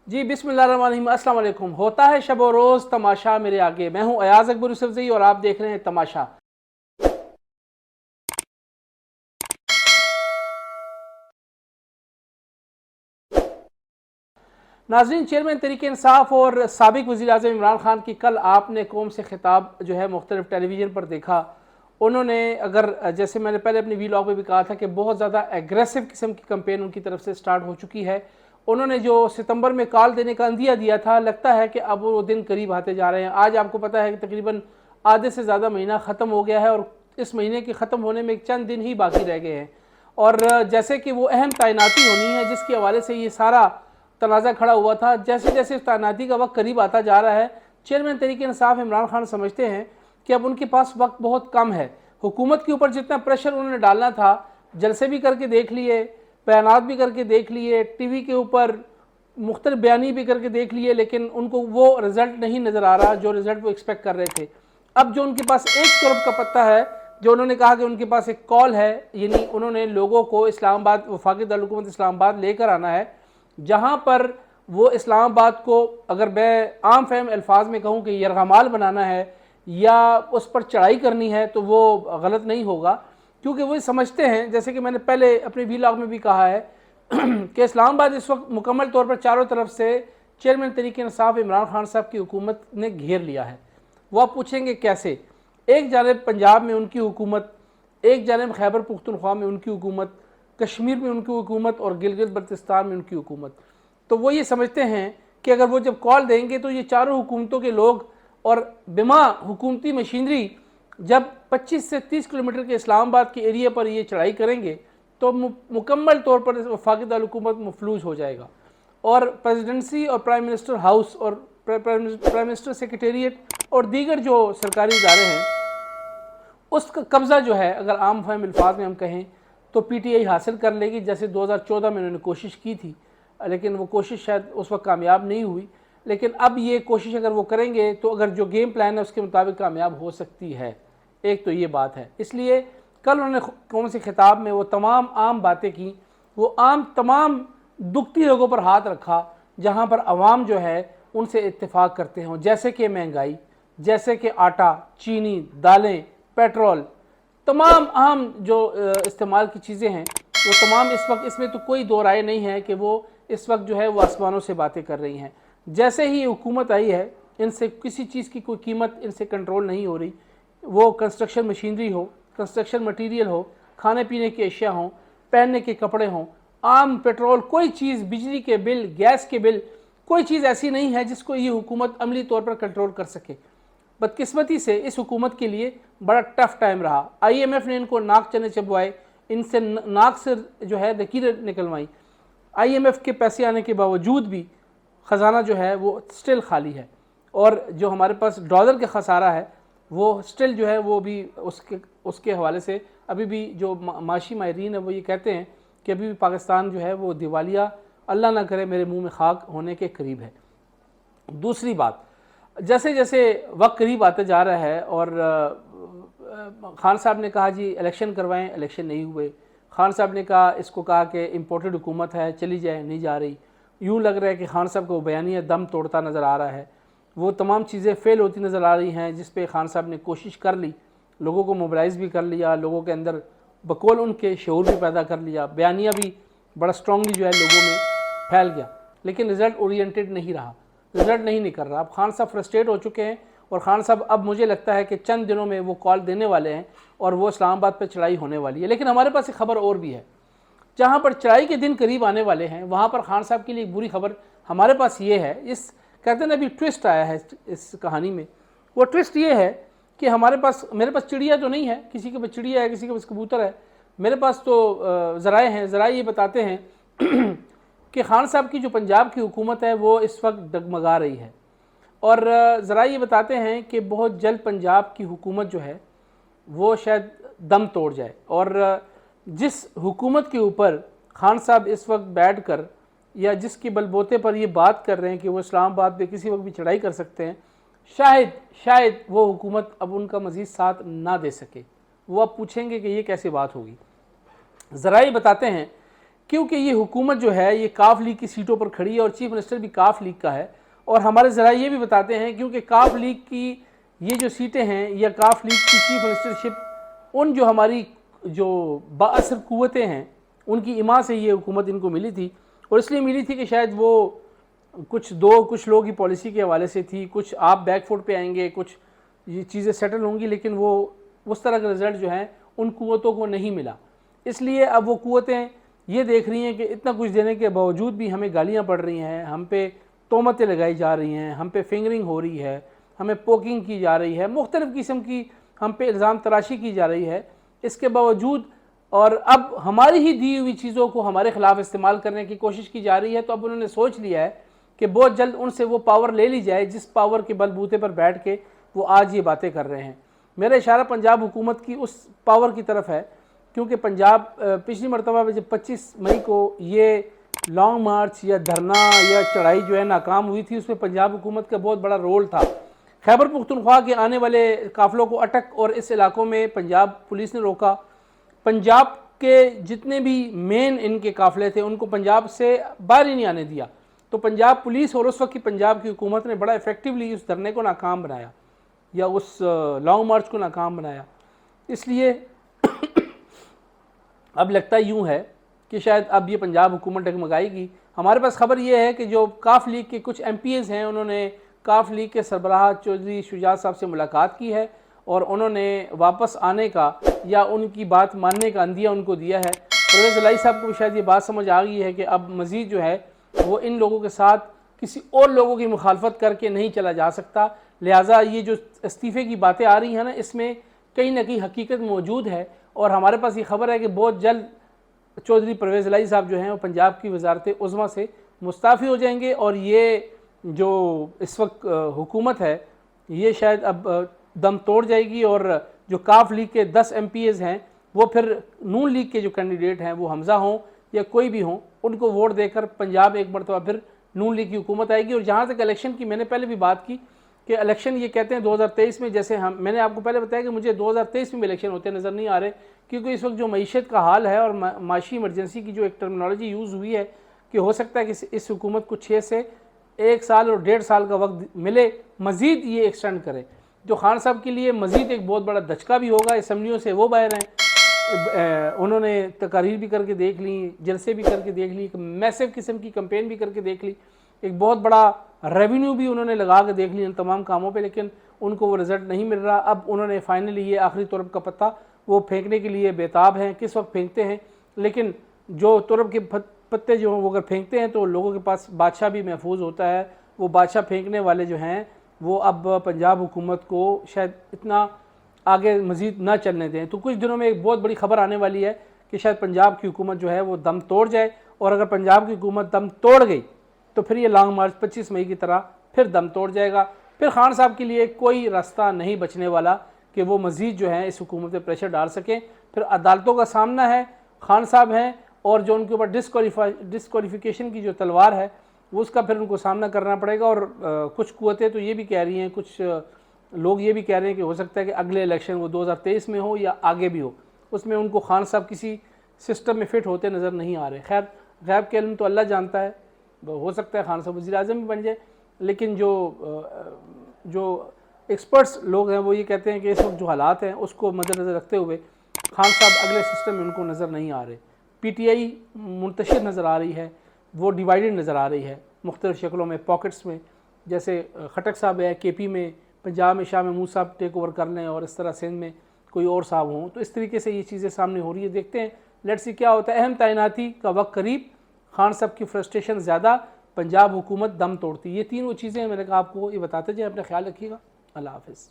जी बिस्मिल्लाहिर्रहमानिर्रहीम, अस्सलाम वालेकुम। होता है शब व रोज़ तमाशा मेरे आगे। मैं हूं अयाज अकबर यूसुफजई और आप देख रहे हैं तमाशा। नाज़रीन, चेयरमैन तहरीक इंसाफ और साबिक वज़ीर आज़म इमरान खान की कल आपने कौम से खिताब जो है मुख्तलिफ टेलीविज़न पर देखा। उन्होंने अगर जैसे मैंने पहले अपनी वीलॉग में भी कहा था कि बहुत ज़्यादा एग्रेसिव किस्म की कैंपेन उनकी तरफ से स्टार्ट हो चुकी है। उन्होंने जो सितंबर में कॉल देने का अंदिया दिया था, लगता है कि अब वो दिन करीब आते जा रहे हैं। आज आपको पता है कि तकरीबन आधे से ज़्यादा महीना ख़त्म हो गया है और इस महीने के ख़त्म होने में चंद दिन ही बाकी रह गए हैं। और जैसे कि वो अहम तैनाती होनी है जिसके हवाले से ये सारा तनाज़ा खड़ा हुआ था, जैसे जैसे इस तैनाती का वक्त करीब आता जा रहा है, चेयरमैन तहरीक इंसाफ इमरान खान समझते हैं कि अब उनके पास वक्त बहुत कम है। हुकूमत के ऊपर जितना प्रेशर उन्होंने डालना था, जलसे भी करके देख लिए, बयानात भी करके देख लिए, टीवी के ऊपर मुख्तलिफ बयानी भी करके देख लिए, लेकिन उनको वो रिज़ल्ट नहीं नज़र आ रहा जो रिज़ल्ट वो एक्सपेक्ट कर रहे थे। अब जो उनके पास एक तरफ का पत्ता है, जो उन्होंने कहा कि उनके पास एक कॉल है, यानी उन्होंने लोगों को इस्लामाबाद, वफाकी दारुल हुकूमत इस्लामाबाद लेकर आना है, जहाँ पर वो इस्लामाबाद को, अगर मैं आम फहम अल्फाज में कहूँ कि यरगमाल बनाना है या उस पर चढ़ाई करनी है, तो वो गलत नहीं होगा, क्योंकि वो समझते हैं, जैसे कि मैंने पहले अपने वीलॉग में भी कहा है कि इस्लामाबाद इस वक्त मुकम्मल तौर पर चारों तरफ से चेयरमैन तहरीक इंसाफ इमरान खान साहब की हुकूमत ने घेर लिया है। वो आप पूछेंगे कैसे? एक जानब पंजाब में उनकी हुकूमत, एक जानब खैबर पुख्तनख्वा में उनकी हुकूमत, कश्मीर में उनकी हुकूमत और गिलगित बल्तिस्तान में उनकी हुकूमत। तो वो ये समझते हैं कि अगर वो जब कॉल देंगे तो ये चारों हुकूमतों के लोग और बिमा हुकूमती मशीनरी जब 25 से 30 किलोमीटर के इस्लामाबाद के एरिया पर ये चढ़ाई करेंगे तो मुकम्मल तौर पर वफाकी दारुल हुकूमत मफलूज हो जाएगा। और प्रेसिडेंसी और प्राइम मिनिस्टर हाउस और प्राइम मिनिस्टर सेक्रेटेरिएट और दीगर जो सरकारी इदारे हैं, उसका कब्ज़ा जो है, अगर आम फहम अल्फाज में हम कहें तो पीटीआई हासिल कर लेगी, जैसे 2014 में उन्होंने कोशिश की थी, लेकिन वो कोशिश शायद उस वक्त कामयाब नहीं हुई। लेकिन अब ये कोशिश अगर वो करेंगे तो अगर जो गेम प्लान है उसके मुताबिक कामयाब हो सकती है। एक तो ये बात है। इसलिए कल उन्होंने कौन से खिताब में वो तमाम आम बातें की, वो आम तमाम दुखती लोगों पर हाथ रखा जहाँ पर अवाम जो है उनसे इत्तेफाक करते हों, जैसे कि महंगाई, जैसे कि आटा, चीनी, दालें, पेट्रोल, तमाम अहम जो इस्तेमाल की चीज़ें हैं वो तमाम इस वक्त, इसमें तो कोई दो राय नहीं है कि वो इस वक्त जो है वो आसमानों से बातें कर रही हैं। जैसे ही हुकूमत आई है, इनसे किसी चीज़ की कोई कीमत इनसे कंट्रोल नहीं हो रही। वो कंस्ट्रक्शन मशीनरी हो, कंस्ट्रक्शन मटीरियल हो, खाने पीने की अशिया हों, पहनने के कपड़े हों, आम पेट्रोल, कोई चीज़, बिजली के बिल, गैस के बिल, कोई चीज़ ऐसी नहीं है जिसको ये हुकूमत अमली तौर पर कंट्रोल कर सके। बदकिस्मती से इस हुकूमत के लिए बड़ा टफ टाइम रहा। IMF ने इनको नाक चने चबवाए, इनसे नाक से जो है लकीरें निकलवाई। IMF के पैसे आने के बावजूद भी ख़जाना जो है वो स्टिल खाली है, और जो हमारे पास डॉलर का खसारा है वो स्टिल जो है वो भी उसके हवाले से अभी भी जो माशी माहरीन है वो ये कहते हैं कि अभी भी पाकिस्तान जो है वो दिवालिया, अल्लाह ना करे मेरे मुंह में खाक, होने के करीब है। दूसरी बात, जैसे जैसे वक्त करीब आते जा रहा है और खान साहब ने कहा जी इलेक्शन करवाएं, इलेक्शन नहीं हुए। खान साहब ने कहा, इसको कहा कि इम्पोर्टेड हुकूमत है, चली जाए, नहीं जा रही। यूँ लग रहा है कि खान साहब को बयानिया दम तोड़ता नज़र आ रहा है। वो तमाम चीज़ें फ़ेल होती नज़र आ रही हैं जिस पे खान साहब ने कोशिश कर ली, लोगों को मोबिलाइज़ भी कर लिया, लोगों के अंदर बकौल उनके शऊर भी पैदा कर लिया, बयानिया भी बड़ा स्ट्रांगली जो है लोगों में फैल गया, लेकिन रिज़ल्ट ओरिएंटेड नहीं रहा, रिज़ल्ट नहीं निकल रहा। अब खान साहब फ्रस्ट्रेट हो चुके हैं और खान साहब अब मुझे लगता है कि चंद दिनों में वो कॉल देने वाले हैं और वो इस्लामाबाद पर चढ़ाई होने वाली है। लेकिन हमारे पास एक खबर और भी है, जहाँ पर चढ़ाई के दिन करीब आने वाले हैं वहाँ पर खान साहब के लिए एक बुरी खबर हमारे पास ये है। इस कहते हैं ना, अभी ट्विस्ट आया है इस कहानी में। वो ट्विस्ट ये है कि मेरे पास चिड़िया तो नहीं है, किसी के पास चिड़िया है, किसी के पास कबूतर है, मेरे पास तो ज़राए हैं। ज़राए ये बताते हैं कि खान साहब की जो पंजाब की हुकूमत है वो इस वक्त डगमगा रही है, और ज़राए ये बताते हैं कि बहुत जल्द पंजाब की हुकूमत जो है वो शायद दम तोड़ जाए। और जिस हुकूमत के ऊपर खान साहब इस वक्त बैठ कर या जिसके बलबोते पर ये बात कर रहे हैं कि वो इस्लामाबाद पे किसी वक्त भी चढ़ाई कर सकते हैं, शायद वो हुकूमत अब उनका मज़ीद साथ ना दे सके। वो आप पूछेंगे कि ये कैसे बात होगी। ज़राए बताते हैं کیونکہ یہ حکومت جو ہے یہ کاف لیگ کی سیٹوں پر کھڑی ہے اور چیف منسٹر بھی کاف لیگ کا ہے، اور ہمارے ذرائع یہ بھی بتاتے ہیں کیونکہ کاف لیگ کی یہ جو سیٹیں ہیں یا کاف لیگ کی چیف منسٹرشپ ان جو ہماری جو بااثر قوتیں ہیں ان کی اما سے یہ حکومت ان کو ملی تھی، اور اس لیے ملی تھی کہ شاید وہ کچھ لوگ کی پالیسی کے حوالے سے تھی، کچھ آپ بیک فوٹ پہ آئیں گے، کچھ یہ چیزیں سیٹل ہوں گی، لیکن وہ اس طرح کا رزلٹ جو ہیں ان قوتوں کو نہیں ملا۔ اس لیے اب وہ قوتیں یہ دیکھ رہی ہیں کہ اتنا کچھ دینے کے باوجود بھی ہمیں گالیاں پڑ رہی ہیں، ہم پہ تہمتیں لگائی جا رہی ہیں، ہم پہ فنگرنگ ہو رہی ہے، ہمیں پوکنگ کی جا رہی ہے، مختلف قسم کی ہم پہ الزام تراشی کی جا رہی ہے، اس کے باوجود اور اب ہماری ہی دی ہوئی چیزوں کو ہمارے خلاف استعمال کرنے کی کوشش کی جا رہی ہے، تو اب انہوں نے سوچ لیا ہے کہ بہت جلد ان سے وہ پاور لے لی جائے جس پاور کے بل بوتے پر بیٹھ کے وہ آج یہ باتیں کر رہے ہیں۔ میرا اشارہ پنجاب حکومت کی اس پاور کی طرف ہے، کیونکہ پنجاب پچھلی مرتبہ میں جب 25 مئی کو یہ لانگ مارچ یا دھرنا یا چڑھائی جو ہے ناکام ہوئی تھی، اس میں پنجاب حکومت کا بہت بڑا رول تھا۔ خیبر پختونخوا کے آنے والے قافلوں کو اٹک اور اس علاقوں میں پنجاب پولیس نے روکا۔ پنجاب کے جتنے بھی مین ان کے قافلے تھے ان کو پنجاب سے باہر ہی نہیں آنے دیا، تو پنجاب پولیس اور اس وقت کی پنجاب کی حکومت نے بڑا ایفیکٹولی اس دھرنے کو ناکام بنایا یا اس لانگ مارچ کو ناکام بنایا۔ اس لیے اب لگتا یوں ہے کہ شاید اب یہ پنجاب حکومت ڈگمگائے گی۔ ہمارے پاس خبر یہ ہے کہ جو کاف لیگ کے کچھ ایم پی ایز ہیں انہوں نے کاف لیگ کے سربراہ چودھری شجاعت صاحب سے ملاقات کی ہے اور انہوں نے واپس آنے کا یا ان کی بات ماننے کا عندیہ ان کو دیا ہے۔ پرویز الہی صاحب کو بھی شاید یہ بات سمجھ آ گئی ہے کہ اب مزید جو ہے وہ ان لوگوں کے ساتھ کسی اور لوگوں کی مخالفت کر کے نہیں چلا جا سکتا، لہٰذا یہ جو استعفے کی باتیں آ رہی ہیں نا اس میں کہیں نہ کہیں حقیقت موجود ہے، اور ہمارے پاس یہ خبر ہے کہ بہت جلد چودھری پرویز الہی صاحب جو ہیں وہ پنجاب کی وزارت عظمیٰ سے مستعفی ہو جائیں گے، اور یہ جو اس وقت حکومت ہے یہ شاید اب دم توڑ جائے گی، اور جو کاف لیگ کے 10 ایم پی ایز ہیں وہ پھر نون لیگ کے جو کینڈیڈیٹ ہیں وہ حمزہ ہوں یا کوئی بھی ہوں ان کو ووٹ دے کر پنجاب ایک مرتبہ پھر نون لیگ کی حکومت آئے گی۔ اور جہاں تک الیکشن کی میں نے پہلے بھی بات کی کہ الیکشن یہ کہتے ہیں 2023 میں، جیسے میں نے آپ کو پہلے بتایا کہ مجھے 2023 میں الیکشن ہوتے نظر نہیں آ رہے، کیونکہ اس وقت جو معیشت کا حال ہے اور معاشی ایمرجنسی کی جو ایک ٹرمینالوجی یوز ہوئی ہے کہ ہو سکتا ہے کہ اس حکومت کو 6 سے 1 سال اور 1.5 سال کا وقت ملے، مزید یہ ایکسٹینڈ کرے، جو خان صاحب کے لیے مزید ایک بہت بڑا دھچکا بھی ہوگا۔ اسمبلیوں سے وہ باہر ہیں، انہوں نے تقاریر بھی کر کے دیکھ لی، جلسے بھی کر کے دیکھ لی، ایک میسو قسم کی کمپین بھی کر کے دیکھ لی، ایک بہت بڑا ریونیو بھی انہوں نے لگا کے دیکھ لی ان تمام کاموں پہ، لیکن ان کو وہ رزلٹ نہیں مل رہا۔ اب انہوں نے فائنلی یہ آخری ترب کا پتہ وہ پھینکنے کے لیے بےتاب ہیں، کس وقت پھینکتے ہیں، لیکن جو ترب کے پتے جو ہیں وہ اگر پھینکتے ہیں تو لوگوں کے پاس بادشاہ بھی محفوظ ہوتا ہے۔ وہ بادشاہ پھینکنے والے جو ہیں وہ اب پنجاب حکومت کو شاید اتنا آگے مزید نہ چلنے دیں، تو کچھ دنوں میں ایک بہت بڑی خبر آنے والی ہے کہ شاید پنجاب کی حکومت جو ہے وہ دم توڑ جائے، اور اگر پنجاب کی حکومت دم توڑ گئی تو پھر یہ لانگ مارچ 25 مئی کی طرح پھر دم توڑ جائے گا۔ پھر خان صاحب کے لیے کوئی راستہ نہیں بچنے والا کہ وہ مزید جو ہے اس حکومت پہ پریشر ڈال سکیں۔ پھر عدالتوں کا سامنا ہے، خان صاحب ہیں، اور جو ان کے اوپر ڈسکوالیفیکیشن کی جو تلوار ہے وہ اس کا پھر ان کو سامنا کرنا پڑے گا۔ اور کچھ قوتیں تو یہ بھی کہہ رہی ہیں، کچھ لوگ یہ بھی کہہ رہے ہیں کہ ہو سکتا ہے کہ اگلے الیکشن وہ 2023 میں ہو یا آگے بھی ہو، اس میں ان کو خان صاحب کسی سسٹم میں فٹ ہوتے نظر نہیں آ رہے۔ خیر غیب کے علم تو اللہ جانتا ہے، ہو سکتا ہے خان صاحب وزیر اعظم بھی بن جائے، لیکن جو ایکسپرٹس لوگ ہیں وہ یہ کہتے ہیں کہ اس وقت جو حالات ہیں اس کو مد نظر رکھتے ہوئے خان صاحب اگلے سسٹم میں ان کو نظر نہیں آ رہے۔ پی ٹی آئی منتشر نظر آ رہی ہے، وہ ڈیوائیڈڈ نظر آ رہی ہے مختلف شکلوں میں، پاکٹس میں، جیسے خٹک صاحب ہے کے پی میں، پنجاب میں شاہ محمود صاحب ٹیک اوور کر لیں، اور اس طرح سندھ میں کوئی اور صاحب ہوں، تو اس طریقے سے یہ چیزیں سامنے ہو رہی ہے۔ دیکھتے ہیں لیٹس سی کیا ہوتا ہے۔ اہم تعیناتی کا وقت قریب، خان صاحب کی فرسٹریشن زیادہ، پنجاب حکومت دم توڑتی، یہ تین وہ چیزیں میں نے کہا آپ کو یہ بتاتے جائیں۔ اپنا خیال رکھیے گا، اللہ حافظ۔